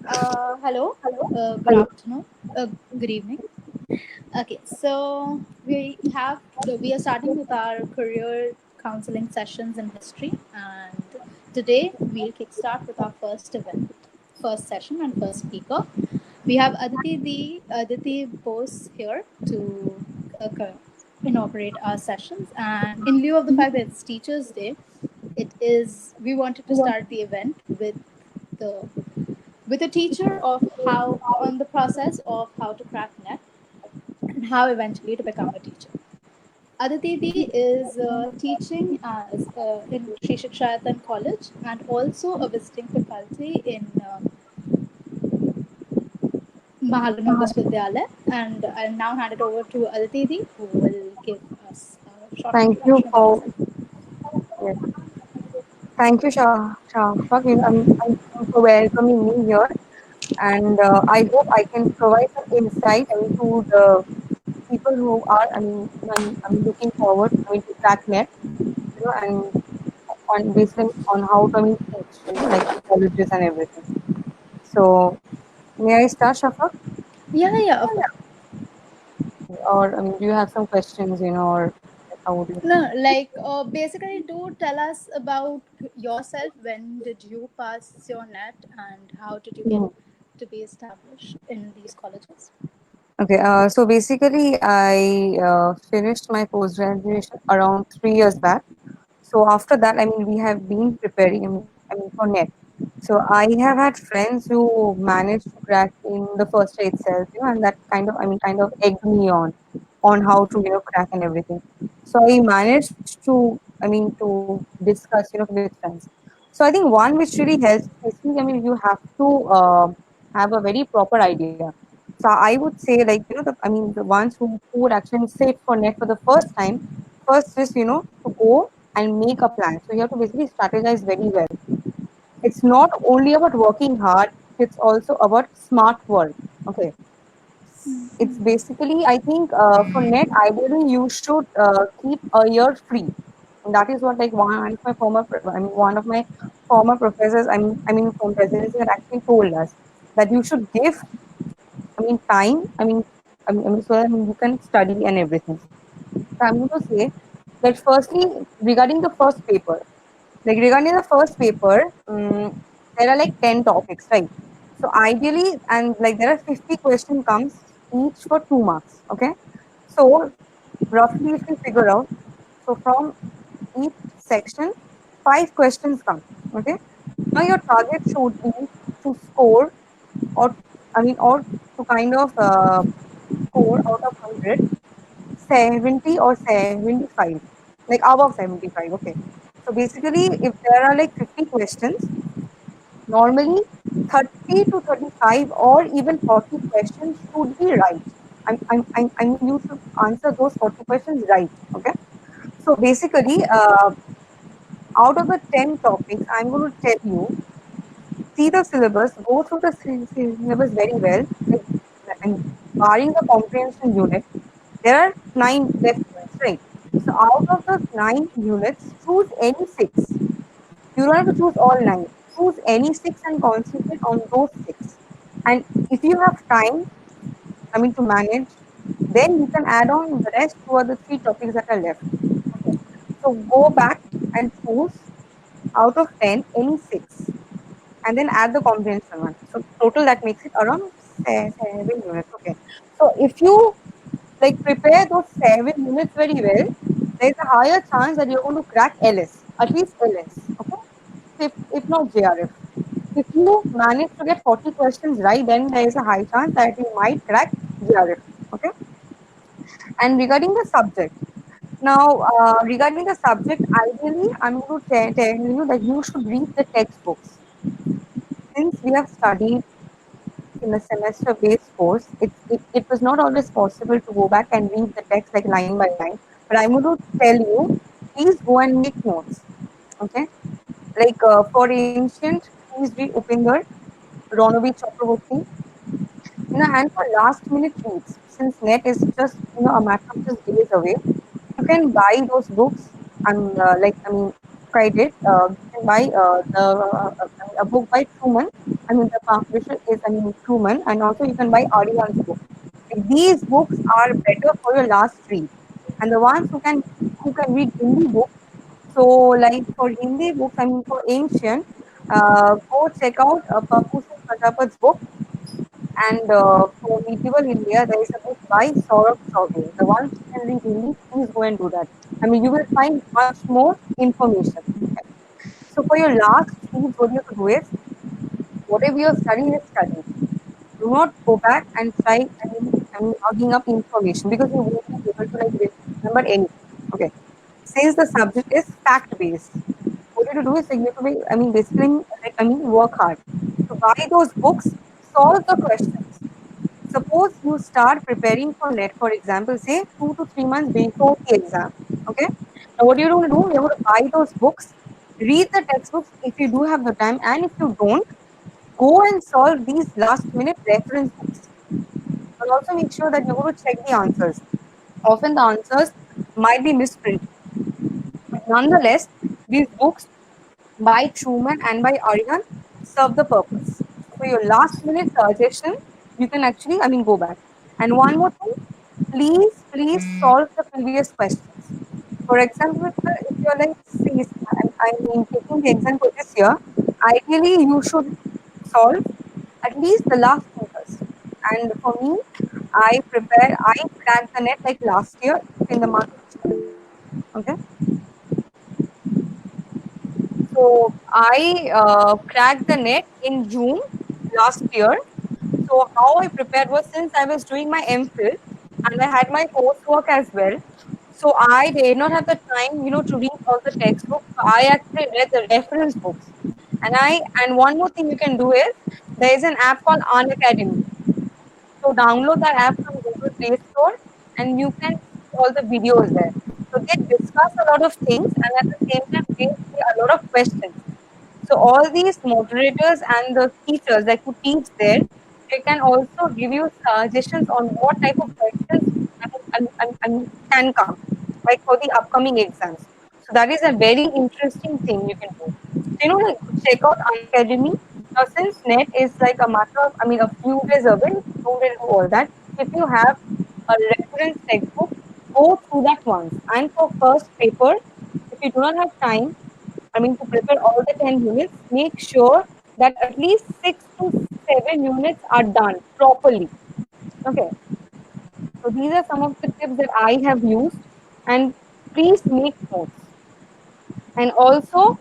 Hello, good Hello. afternoon, good evening. Okay, so we are starting with our career counseling sessions in history, and today we'll kickstart with our first event, first session, and first speaker. We have Aditi Bose here to inaugurate our sessions, and in lieu of the fact that it's Teachers' Day, we wanted to start the event the with a teacher of how on the process of how to crack net and how eventually to become a teacher. Aditi is teaching in Sri Shikshayatan College and also a visiting faculty in Mahaluni Viswavidyalaya. And I'll now hand it over to Aditi, who will give us a short Thank you introduction about for herself. yes. Thank you, Shafaq. For welcoming me here, and I hope I can provide some insight to the people who are looking forward to crack net, and on basically on how to teach, like in colleges and everything. So may I start, Shafaq? Yeah, yeah, of course. Or do you have some questions, or like, how would you? No, basically, do tell us about yourself. When did you pass your net, and how did you get Mhm. to be established in these colleges? Okay, so basically, I finished my post graduation around 3 years back. So after that, we have been preparing, for net. So I have had friends who managed to crack in the first year itself, and that kind of egged me on how to, crack and everything. So I managed to, to discuss, with friends. So I think one which really helps, basically, you have to have a very proper idea. So I would say, like, the ones who would actually sit for net for the first time, first is, to go and make a plan. So you have to basically strategize very well. It's not only about working hard, it's also about smart work. Okay. It's basically, I think, for net, ideally, you should keep a year free. And that is what, like, one of my former professors, from presidency, had actually told us that you should give, time, so that you can study and everything. So I'm going to say that firstly, regarding the first paper, there are like 10 topics, right? So ideally, and like there are 50 question comes each for 2 marks. Okay. So roughly, if you figure out, so from each section, 5 questions come. Okay. Now your target should be to score, or or to kind of score out of 100, 70 or 75, like above 75. Okay. So basically, if there are like 50 questions, normally 30 to 35 or even 40 questions should be right. You should answer those 40 questions right. Okay. So basically, out of the 10 topics, I'm going to tell you, see the syllabus, go through the syllabus very well. Like, and barring the comprehension unit, there are 9 left units, right? So out of those 9 units, choose any six. You don't have to choose all 9. Choose any six and concentrate on those six. And if you have time, to manage, then you can add on the rest to the 3 topics that are left. Okay. So go back and choose out of 10 any six, and then add the comprehension one. So total that makes it around 7 units. Okay. So if you like prepare those 7 units very well, there's a higher chance that you're going to crack LS, at least LS. Okay. If not JRF. If you manage to get 40 questions right, then there is a high chance that you might crack JRF. Okay. And regarding the subject, now regarding the subject, ideally, I'm going to tell you that you should read the textbooks. Since we have studied in a semester-based course, it was not always possible to go back and read the text like line by line. But I'm going to tell you, please go and make notes. Okay, like for ancient, please read Upinder, Ronovi Chakraborty, and for last minute reads, since net is just a matter of just days away, you can buy those books. Like if I did, you can buy a book by Truman. I mean, the publisher is, I mean, Truman, and also you can buy Arian's book. Like, these books are better for your last read, and the ones who can read Hindi books. So, like for Hindi books, I mean, for ancient, go check out Papu Singh Pratapat's book. And for medieval India, there is a book by Saurabh Chaudhary. The ones who can read Hindi, please go and do that. I mean, you will find much more information. Okay. So for your last reads, what you have to do is, whatever you're studying is studying. Do not go back and try, I mean, hugging up information because you won't be able to like remember anything. Okay. Since the subject is fact based, what you have to do is like you have to be, I mean, basically, like, I mean, work hard. So buy those books, solve the questions. Suppose you start preparing for NET, for example, say 2 to 3 months before the exam. Okay. Now, what you're going to do, you're going to buy those books, read the textbooks if you do have the time, and if you don't, go and solve these last minute reference books. And also make sure that you're going to check the answers. Often the answers might be misprinted. But nonetheless, these books by Truman and by Aryan serve the purpose. So for your last minute suggestion, you can actually, I mean, go back. And one more thing, please solve the previous questions. For example, if you're like, say, I mean, taking the exam for this year, ideally you should solve at least the last papers. And for me, I cracked the net like last year in the month of June. Okay. So I cracked the net in June last year. So how I prepared was, since I was doing my MPhil and I had my coursework as well. So I did not have the time, to read all the textbooks. So I actually read the reference books. And one more thing you can do is, there is an app called Unacademy. So download that app from Google Play Store and you can see all the videos there. So they discuss a lot of things and at the same time they say a lot of questions. So all these moderators and the teachers that who teach there, they can also give you suggestions on what type of questions can come, like for the upcoming exams. So that is a very interesting thing you can do. So, like, check out Unacademy. Now, since net is like a matter of, I mean, a few days away, don't really do all that. If you have a reference textbook, go through that once. And for first paper, if you do not have time, I mean, to prepare all the 10 units, make sure that at least 6 to 7 units are done properly. Okay. So these are some of the tips that I have used, and please make notes. And also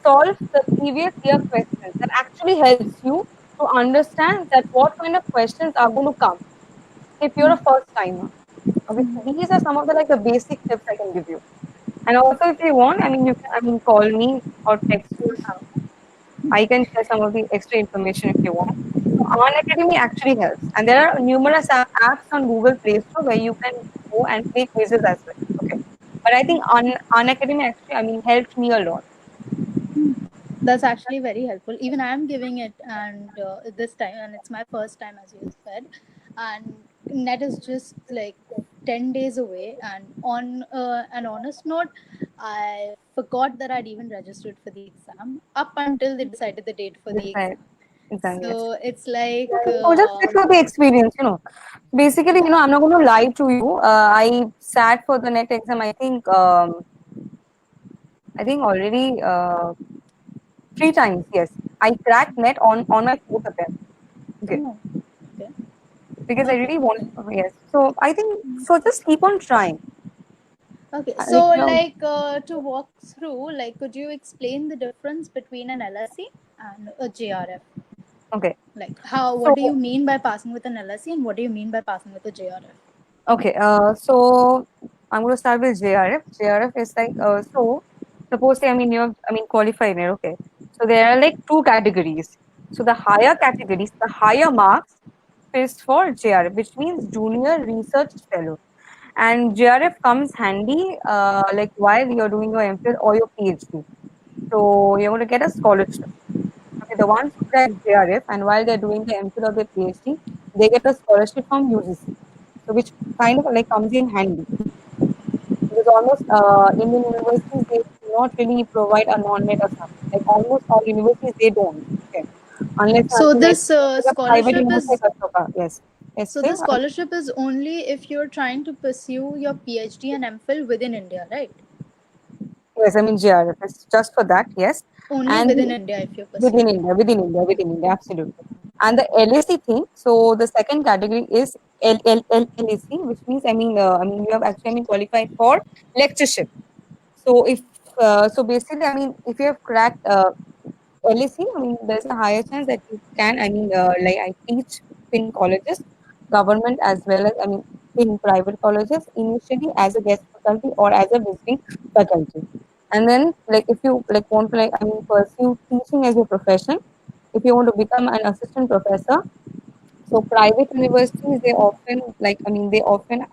solve the previous year questions. That actually helps you to understand that what kind of questions are going to come if you're a first timer. Okay, so these are some of the like the basic tips I can give you. And also, if you want, I mean, you can, I mean, call me or text me or something. I can share some of the extra information if you want. So Khan Academy actually helps, and there are numerous apps on Google Play Store where you can go and play quizzes as well. Okay, but I think on Academy actually, I mean, helped me a lot. That's actually very helpful. Even I am giving it, and this time, and it's my first time, as you said. And net is just like 10 days away. And on an honest note, I forgot that I'd even registered for the exam up until they decided the date for the Decide exam. exam, yes. So it's like, So just get you the experience, Basically, I'm not going to lie to you. I sat for the net exam. I think already 3 times. Yes, I cracked net on my fourth attempt. Okay, oh, okay, because I okay, really want. Yes, so I think so. Just keep on trying. okay. Like, So, like, to walk through, like, could you explain the difference between an LSE and a JRF? okay. Like, how, So what do you mean by passing with an LSE and what do you mean by passing with a JRF? okay. So I'm going to start with JRF. JRF is like so. Suppose say, I mean, you have qualified here. Okay. So there are like two categories. So the higher categories, the higher marks is for JRF, which means Junior Research Fellow. And JRF comes handy like while you're doing your MPhil or your PhD. So you're going to get a scholarship. Okay, the ones who crack JRF and while they're doing the MPhil or their PhD, they get a scholarship from UGC. So which kind of like comes in handy because almost Indian universities they do not really provide a non-net assignment. Like almost all universities they don't. Okay. unless So like this a private scholarship university is like Ashoka. Yes. Yes, so say. this scholarship is only if you're trying to pursue your PhD and MPhil within India, right? Yes, I mean GRF. It's just for that, yes. Only And within India if you're within pursuing it. India, within India, within India, absolutely. And the LAC thing, so the second category is LAC, which means I mean you have actually qualified for lectureship. So if so basically, I mean if you have cracked LAC, I mean there's a higher chance that you can, like I teach in colleges, government as well as in private colleges initially as a guest faculty or as a visiting faculty. And then like if you like want to pursue teaching as your profession, if you want to become an assistant professor, so private universities they often they often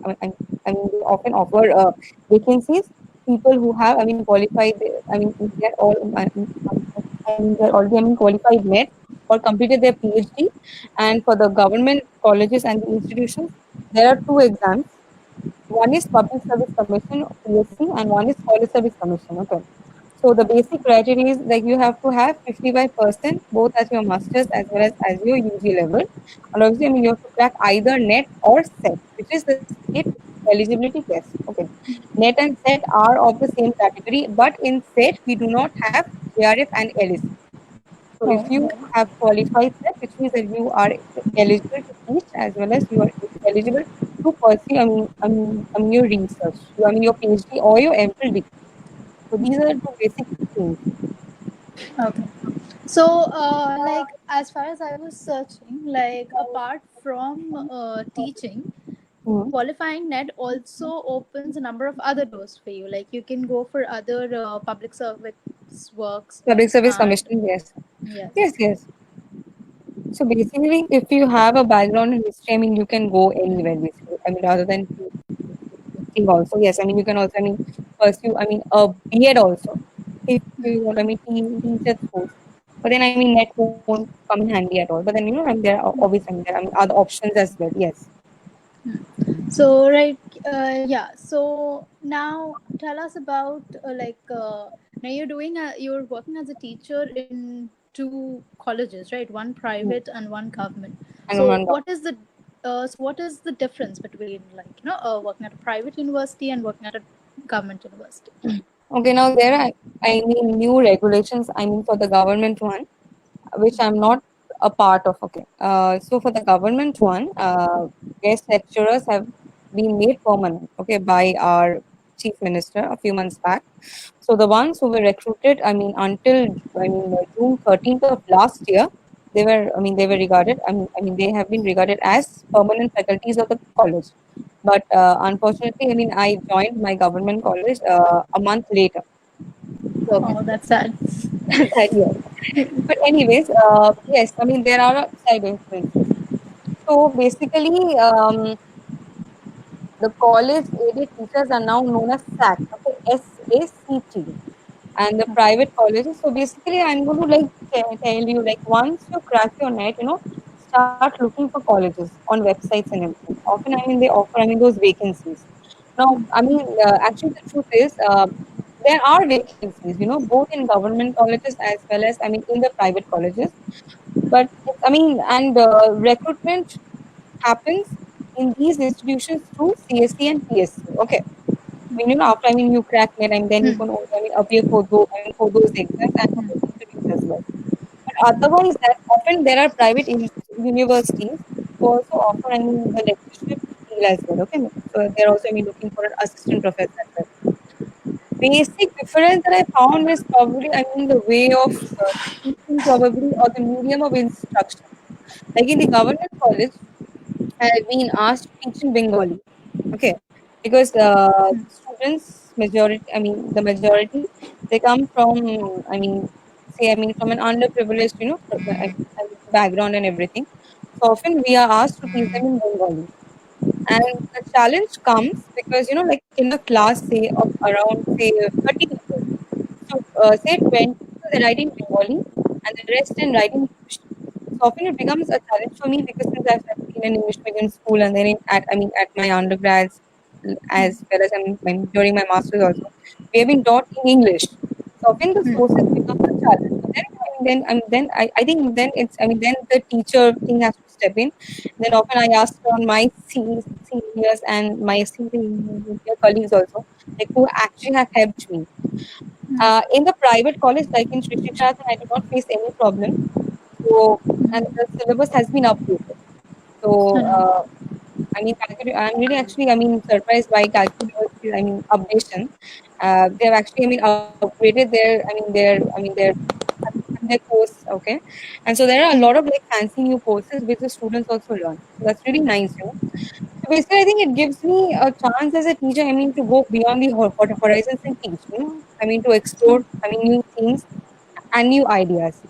offer vacancies. People who have qualified. They're all they're already qualified net or completed their PhD. And for the government colleges and the institutions, there are two exams. One is Public Service Commission (PSC) and one is College Service Commission. Okay. So the basic criteria is like you have to have 55% both as your masters as your UG level. And obviously, you have to crack either NET or SET, which is the state eligibility test. Okay. NET and SET are of the same category, but in SET we do not have JRF and LAC. So if you Oh, have qualified SET, which means that you are eligible to teach as well as you are eligible to pursue your research, your PhD or your MPhil degree. So these are the two basic things. okay. So, like, as far as I was searching, like, apart from teaching, Mhm. qualifying net also opens a number of other doors for you. Like, you can go for other public service works, Public Service and Commission, yes. yes. Yes, yes. So basically, if you have a background in history, you can go anywhere basically. Rather than teaching also. Yes, you can also, pursue, a BEd also. If you want, teach at schools. But then, net won't come in handy at all. But then, there are obviously, there are other options as well. Yes. So, right, yeah. So now tell us about now you're working as a teacher in two colleges, right? One Mm. private and one government. And So one what is the difference between working at a private university and working at a government university? Okay, now there are, new regulations, for the government one, which I'm not a part of. Okay. So for the government one, guest lecturers have been made permanent, okay, by our chief minister a few months back. So the ones who were recruited, until June 13th of last year, they were regarded. They have been regarded as permanent faculties of the college. But unfortunately, I joined my government college a month later. So Oh, that's sad. that year. But anyways, yes, there are side influences. So basically, the college aided teachers are now known as SAT, okay, SACT, and the private colleges. So basically, I'm going to tell you like once you crack your net, start looking for colleges on websites and everything. Often, they offer those vacancies. Now, actually, the truth is, there are vacancies, both in government colleges as well as in the private colleges. But and recruitment happens in these institutions through CSC and PSC. Okay. After you crack it and then you Hmm. can also appear for those for those exams and for those interviews as well. But otherwise, that often there are private universities who also offer the lectureship deal as well. Okay. So they're also looking for an assistant professor as well. Basic difference that I found is probably the way of teaching probably or the medium of instruction. Like in the government college, I have been asked to teach in Bengali. Okay, because students majority, the majority, they come from, say, from an underprivileged, background and everything. So often we are asked to teach them in Bengali, and the challenge comes because like in a class, say of around say 30 people, so say 20 people they write in Bengali and the rest in writing English. So often it becomes a challenge for me because since I've studied in an English medium school and then at my undergrads as well as during my masters also, we have been taught in English. So often the sources becomes a challenge. But then I think then it's, I mean, then the teacher thing has to step in. Then often I ask on my seniors and my senior colleagues also, like who actually have helped me. In the private college, like in Sri Shiksha, I did not face any problem. So, and the syllabus has been updated. So, I'm really actually, I mean, surprised by calculus, I mean, updation. They have actually, I mean, upgraded their course, okay. And so there are a lot of like fancy new courses which the students also learn. So that's really nice, you know. So basically, I think it gives me a chance as a teacher, I mean, to go beyond the horizons and teach, you know. I mean, to explore, I mean, new things and new ideas.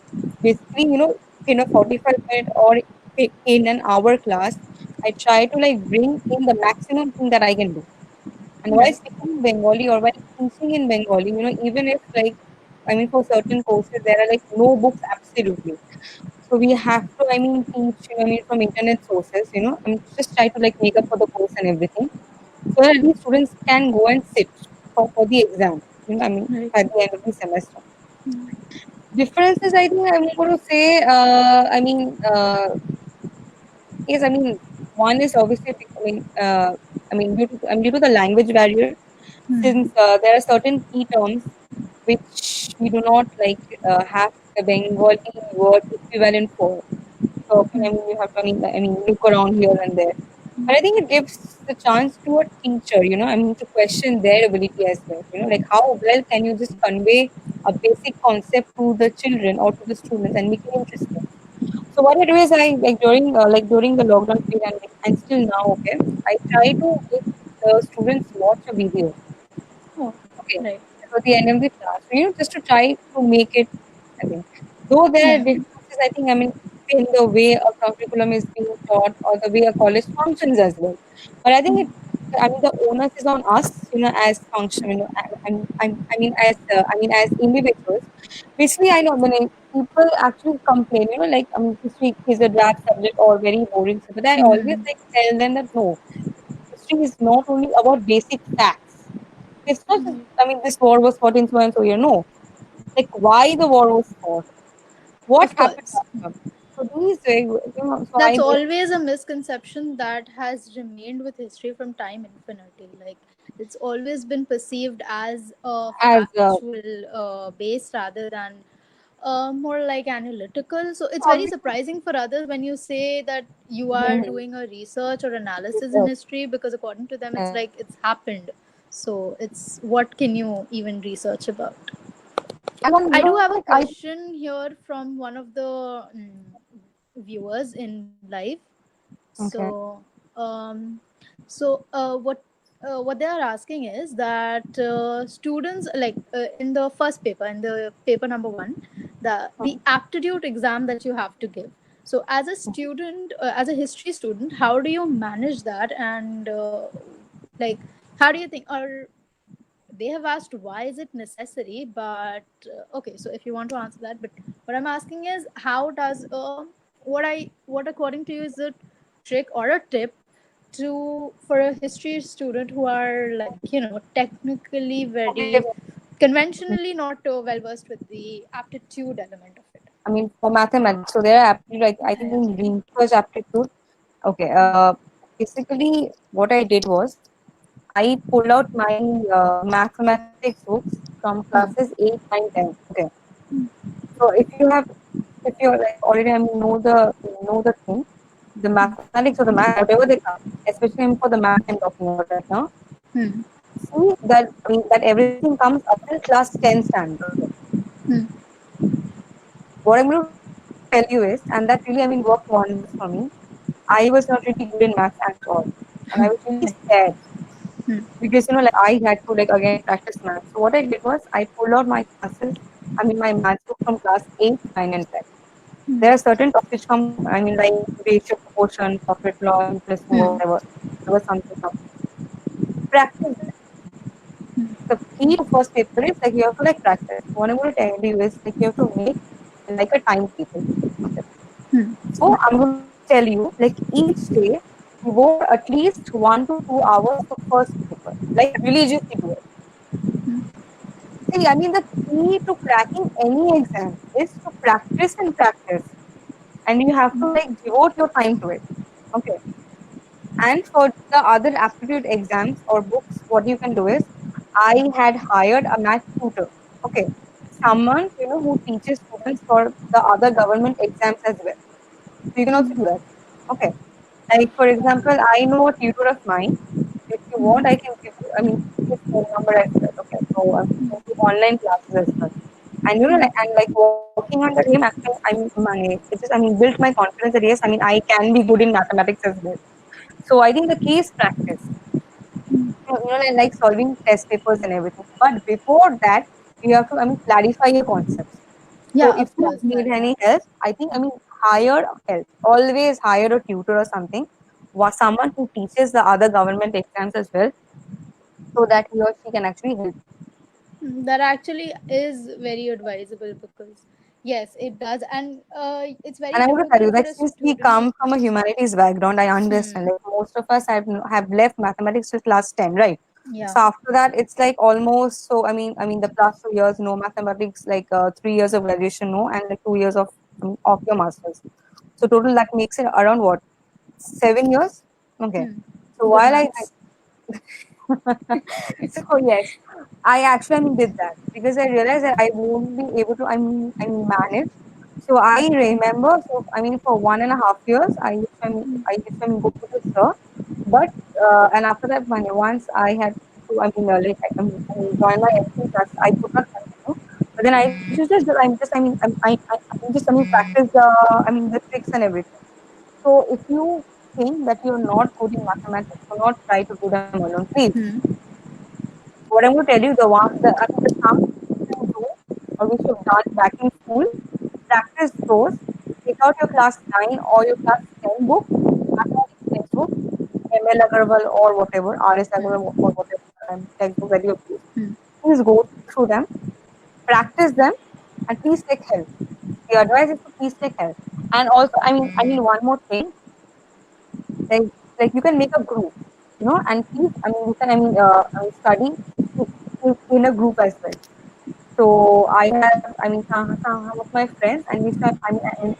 Basically, you know, in a 45-minute or in an hour class, I try to like bring in the maximum thing that I can do. And while Right. speaking Bengali or while teaching in Bengali, you know, even if like, I mean, for certain courses, there are like no books absolutely. So we have to, I mean, teach, I mean, from internet sources, you know, and just try to like make up for the course and everything. So that these students can go and sit for the exam, you know, I mean, Right. at the end of the semester. Differences, I think I'm going to say, yes, I mean, one is obviously, due to the language barrier, since there are certain key terms which we do not like have the Bengali word equivalent for. So often, I mean, you have to, look around here and there. But I think it gives the chance to a teacher, you know, I mean, to question their ability as well. You know, like how well can you just convey a basic concept to the children or to the students and make it interesting. So what I do is I like during the lockdown period and still now, okay, I try to make the students watch a video. Oh, Okay. right. For the end of the class. So, you know, just to try to make it, I think. Though there are Yeah. differences, I think, I mean, in the way a curriculum is being taught or the way a college functions as well. But I think I mean, the onus is on us, you know, as function, you know, as individuals. Basically, I know when people actually complain, you know, like, history is a drab subject or very boring subject. But I always like tell them that no, history is not only about basic facts. It's not just, I mean, this war was fought in so and so year. No, like why the war was fought, what Of happened course. after. So these, you know, so I That's believe always a misconception that has remained with history from time infinity. Like, it's always been perceived as a as factual base rather than more like analytical. So it's very obviously, surprising for others when you say that you are mhm, doing a research or analysis in uh, history, because according to them, it's uh, like it's happened. So it's what can you even research about? and one, I you do know, have a like I question here from one of the viewers in live. okay, So, um, what they are asking is that students, like in the first paper, in the paper number one, the aptitude exam that you have to give. So, as a student, as a history student, how do you manage that? And like, how do you think? Or they have asked why is it necessary, but okay, so if you want to answer that, but what I'm asking is how does what according to you is a trick or a tip to for a history student who are, like, technically okay, very conventionally not well versed with the aptitude element of it. I mean, for mathematics, so there are aptitude, like I think Yeah. in research aptitude. Okay, basically, what I did was I pulled out my mathematics books from classes 8, 9, 10. Okay, so if you're like already, I mean, know the thing, the mathematics or the math, whatever they come, especially for the math I'm talking about right now. Hmm. See that, I mean, that everything comes up till class 10 standard. Okay, Hmm. what I'm going to tell you is, and that really, I mean, worked wonders for me. I was not really good in maths at all, and I was really Right. scared Hmm. because, you know, like I had to like again practice maths. So what I did was I pulled out my classes, I mean, my maths book from class 8, 9, and 10. There are certain topics which come, I mean, like ratio, proportion, profit law, n plus two, Hmm. whatever, whatever something comes. Practice that. The key to first paper is like you have to like practice. What I'm going to tell you is like you have to make like a timetable of it. So I'm going to tell you like each day devote at least 1 to 2 hours for first paper. Like religiously do it. See, I mean the key to cracking any exam is to practice and practice, and you have to like devote your time to it. Okay. And for the other aptitude exams or books, what you can do is, I had hired a math tutor. Okay. Someone, who teaches students for the other government exams as well. So you can also do that. Okay. Like for example, I know a tutor of mine. If you want, I can give you, his phone number as well. Okay. So I do online classes as well. And and like working under him, actually, built my confidence that yes, I can be good in mathematics as well. So I think the key is practice. Like solving test papers and everything. But before that, you have to, clarify your concepts. So Yeah, if of you course, need that any matters. help, I think, hire help. Always hire a tutor or something, someone who teaches the other government exams as well, so that he or she can actually help you. That actually is very advisable because yes, it does, and it's very And I want to tell you difficult for that a since we student. come from a humanities background, I understand. Hmm. Like most of us have left mathematics till class 10, right? Yeah. So after that, it's like almost so. The plus 2 years no mathematics, like 3 years of graduation no, and like 2 years of your masters. So total that makes it around what, 7 years? Okay. Hmm. So Good while maths. so yes, I actually did that because I realized that I won't be able to manage. So I remember, so for 1.5 years I used to go to the sir, but and after that once I had to like join my acting class, I could not continue. But then I used to just practice the tricks and everything. So if you think that you're not good in mathematics, do not try to do them alone, please. Hmm. What I'm going to tell you, the sum you can do or which you've done back in school, practice those. Take out your class 9 or your class 10 book, mathematics textbook, ML Agarwal or whatever, RS Agarwal or whatever textbook that you use. Hmm. Please go through them, practice them, and please take help. The advice is to please take help. And also, one more thing, like you can make a group, and please, you can, study in a group as well. So I have, some of my friends, and we start,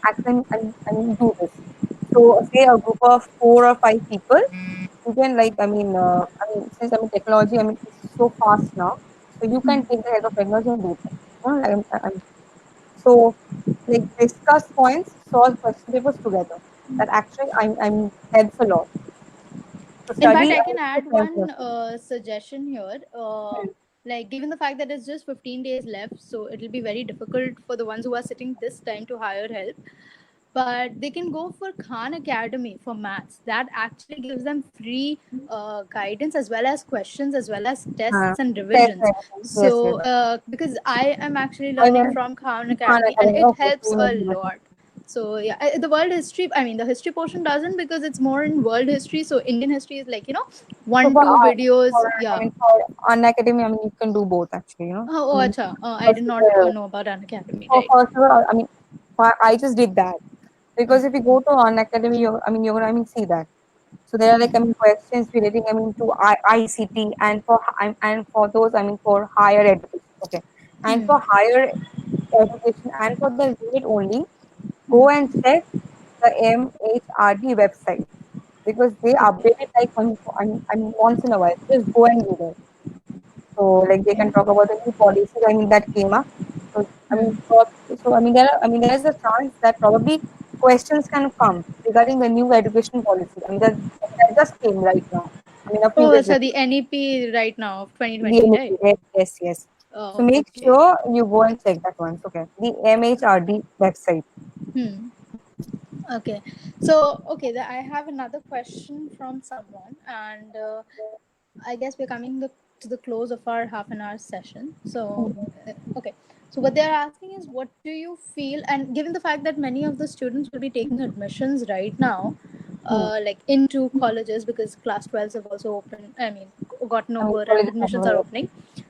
actually, do this. So say a group of 4 or 5 people, you can like, since technology, it's so fast now, so you can take the help of technology and do things. So like discuss points, solve question papers together. That actually, helps a lot to In fact, study I can with add friends one also. suggestion here. Hmm. Like, given the fact that it's just 15 days left, so it'll be very difficult for the ones who are sitting this time to hire help. But they can go for Khan Academy for maths. That actually gives them free guidance as well as questions as well as Uh, tests and Test revisions. everything. Yes, yes. So, because I am actually I learning mean, from Khan Khan Academy and Academy. it Okay, helps same as a you. lot. So yeah, the world history. I mean, the history portion doesn't because it's more in world history. So Indian history is like So one for two art, videos. Yeah. for an academy, you can do both actually. Oh, acha. I First did of not all, know about an academy. for Right. first of all, I just did that because if you go to an academy, you're gonna, see that. So there are like, questions relating, to ICT and and for those, for higher education. Okay, and Hmm. for higher education and for the unit only, go and check the MHRD website because they update it like once in a while. Just go and do that. So like they Okay. can talk about the new policies, that came up. So Hmm. there is a chance that probably questions can come regarding the new education policy. That just came right now. A few Oh, days so before. the NEP right now of The 2020, MHRD, right? yes, yes, yes. So Oh, make okay. sure you go and check that once. Okay, the MHRD website. Hmm. Okay. So, okay, I have another question from someone, and I guess we're coming to the close of our half an hour session. So, okay. So, what they're asking is, what do you feel? And given the fact that many of the students will be taking admissions right now, Hmm. like into colleges because class 12s have also opened, I mean, gotten over and Colleges have admissions are a- opening.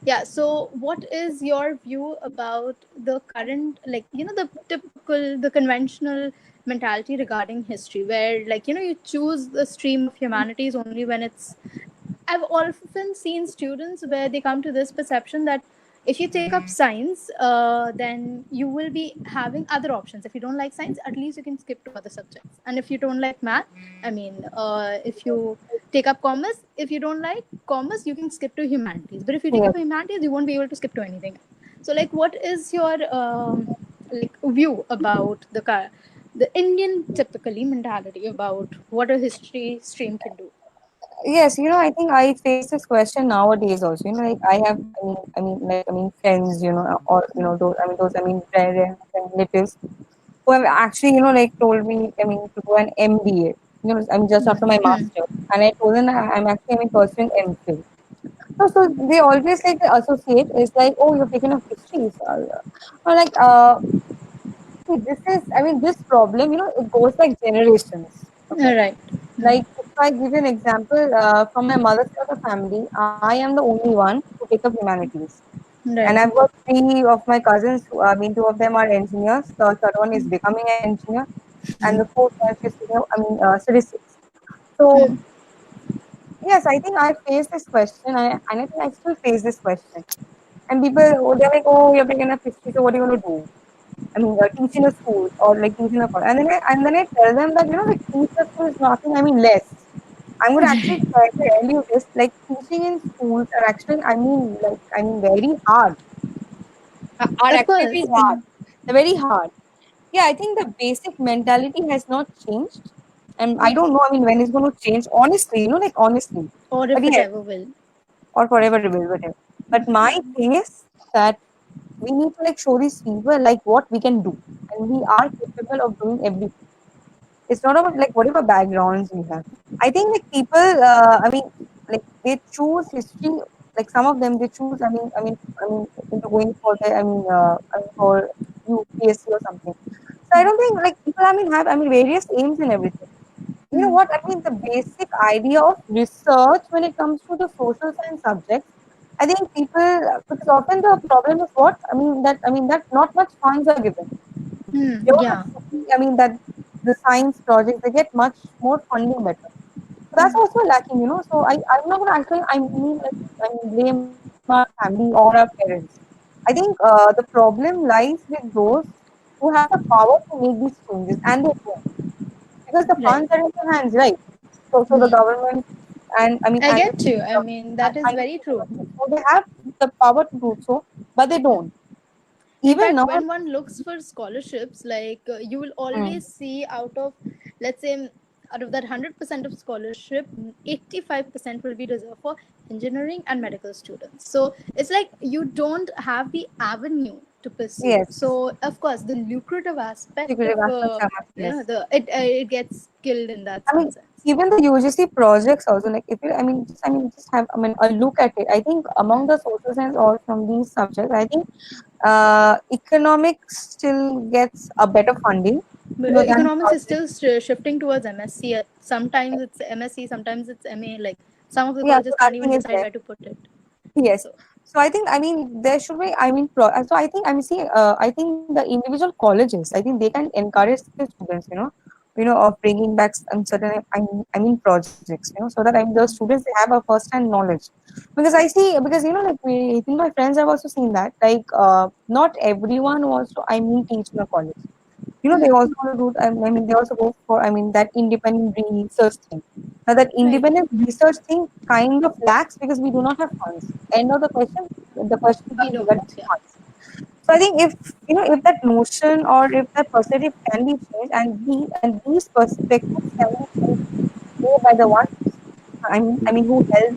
Yeah. So, what is your view about the current, like, the typical, the conventional mentality regarding history, where, like, you choose the stream of humanities only when it's I've often seen students where they come to this perception that If you take up science, then you will be having other options. If you don't like science, at least you can skip to other subjects. And if you don't like math, I mean, if you take up commerce, if you don't like commerce, you can skip to humanities. But if you take Yes. up humanities, you won't be able to skip to anything. So, like, what is your like view about the Indian typically mentality about what a history stream can do? Yes, I think I face this question nowadays also. Like I have, friends, or relatives who have actually, like told me, to go an MBA. Just after my Hmm. master, and I told them that I'm actually, pursuing MPhil. So they always like to associate is like, oh, you're taking up history, so, or like, see, this problem, it goes like generations. Okay, Right. like if I give you an example, from my mother's side of the family, I am the only one who take up humanities. And Right. I've got three of my cousins, two of them are engineers, the third one is becoming an engineer, and the fourth one is, statistics. So, yes, I think I faced this question, and I think I still face this question. And people, they're like, oh, you're taking up history, so what are you going to do? Teach in a school or like teach in a college. And then I tell them that, like teach a school is nothing, less. I'm going to actually try to tell you this, like teaching in schools are actually, very hard. Are Of actually course. very hard. They're very hard. Yeah, I think the basic mentality has not changed. And I don't know, when it's going to change, honestly, like honestly. Or But if it yes, ever will. or forever it will, whatever. But my thing is that we need to like show these people like what we can do. And we are capable of doing everything. It's not about like whatever backgrounds we have. I think like people, like they choose history. Like some of them, they choose. Into going for the, for UPSC or something. So I don't think like people, have, various aims and everything. You know what? The basic idea of research when it comes to the social science subjects. I think people, because often the problem is what that not much funds are given. Hmm. You want Yeah. to see, that the science projects they get much more funding better. So that's also lacking, So I'm not gonna actually blame our family or our parents. I think the problem lies with those who have the power to make these changes and they don't. Because the Right. funds are in their hands, right? So the Hmm. government I and get you. I mean, that is very true. so they have the power to do so, but they don't. In Even fact, now, when one looks for scholarships, like you will mm, always see out of, let's say, out of that 100% of scholarship, 85% will be reserved for engineering and medical students. So it's like you don't have the avenue to pursue. yes, So of course, the lucrative aspect secretive of aspects are much less. the it gets killed in that I some mean, sense. even the UGC projects also, like if you, just have, a look at it. I think among the social science or from these subjects, I think economics still gets a better funding, But than economics is projects. still shifting towards MSc. Sometimes it's MSc, sometimes it's MA. Like some of the Yeah, so colleges that can't even thing is decide there. where to put it. Yes. So So I think, there should be, so I think, I think the individual colleges, I think they can encourage the students, of bringing back certain, projects, so that the students they have a first-hand knowledge. Because I see, because, like I think my friends have also seen that, like, not everyone wants to, teach in a college. They also want to do, they also go for, that independent research thing. Now, that right, independent research thing kind of lacks because we do not have funds. End of the question we comes regarding don't. Yeah. funds. So I think if that notion or if that perspective can be changed and these perspectives can be changed more by the one who held,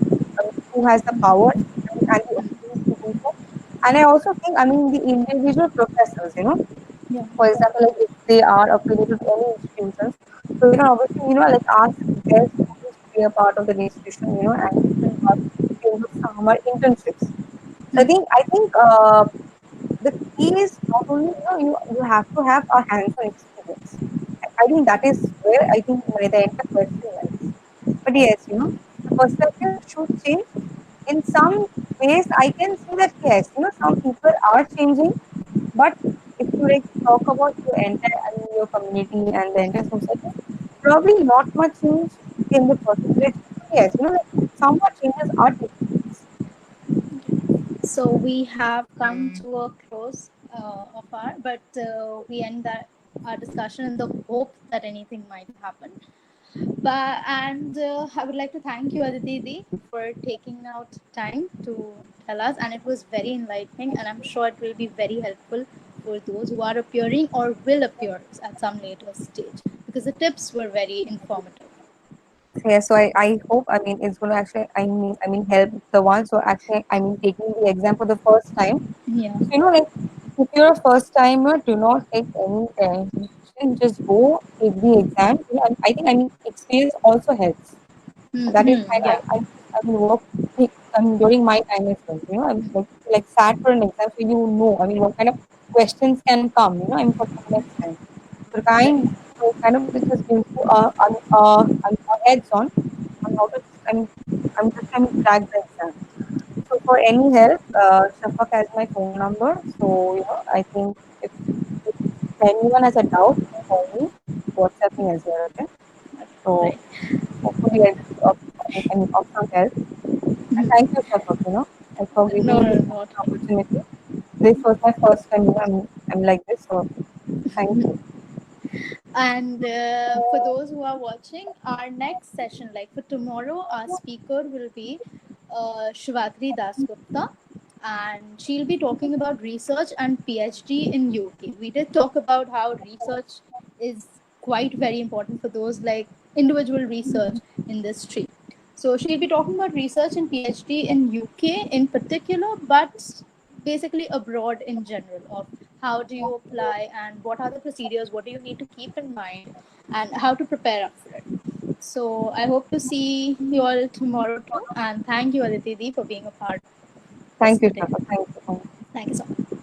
who has the power and the authority to do so. And I also think, the individual professors, Yeah. for example, like if they are affiliated to any institutions, so they can obviously, like ask their students to be a part of the institution, and do summer internships. So the key is not only, you have to have a hands-on experience. I think that is where I think the entire question lies. But yes, the perspective should change. In some ways, I can see that yes, some people are changing, but if you like talk about your entire, your community and the entire society, probably not much change in the positive direction. But yes, like somewhat changes are taking place. So we have come to a close of our, but we end that our discussion in the hope that anything might happen. But and I would like to thank you, Aditi, for taking out time to tell us, and it was very enlightening, and I'm sure it will be very helpful for those who are appearing or will appear at some later stage because the tips were very informative. Yeah, so I hope, I mean, it's going to actually, I mean, help the ones who are actually, I mean, taking the exam for the first time. Yeah. So, like, if you're a first timer, do not take any tension. Just go take the exam. I think, I mean, experience also helps. That is Mm-hmm. why Yeah. I mean, work, I mean, during my time as well. I'm like sat for an exam, so I mean, what kind of questions can come, I mean, for the next time. So kind of it just gives you a heads on how to just, I mean, crack the exam. So for any help, Shafak has my phone number. So, I think if anyone has a doubt, you can call me, WhatsApp me as well, okay? So Right. hopefully I mean, of some help. And thank you, Shafak, like for No, giving me no, this not. opportunity. This was my first time, I'm like this, so thank you. And for those who are watching, our next session, like for tomorrow, our speaker will be Shivatri Dasgupta, and she'll be talking about research and PhD in UK. We did talk about how research is quite very important for those like individual research in this stream. So she'll be talking about research and PhD in UK in particular, but basically abroad in general of how do you apply and what are the procedures, what do you need to keep in mind, and how to prepare up for it. So I hope to see you all tomorrow too, and thank you, Aditi, for being a part of this Thank you, today. Shafak. Thank you so much. Thank you so much.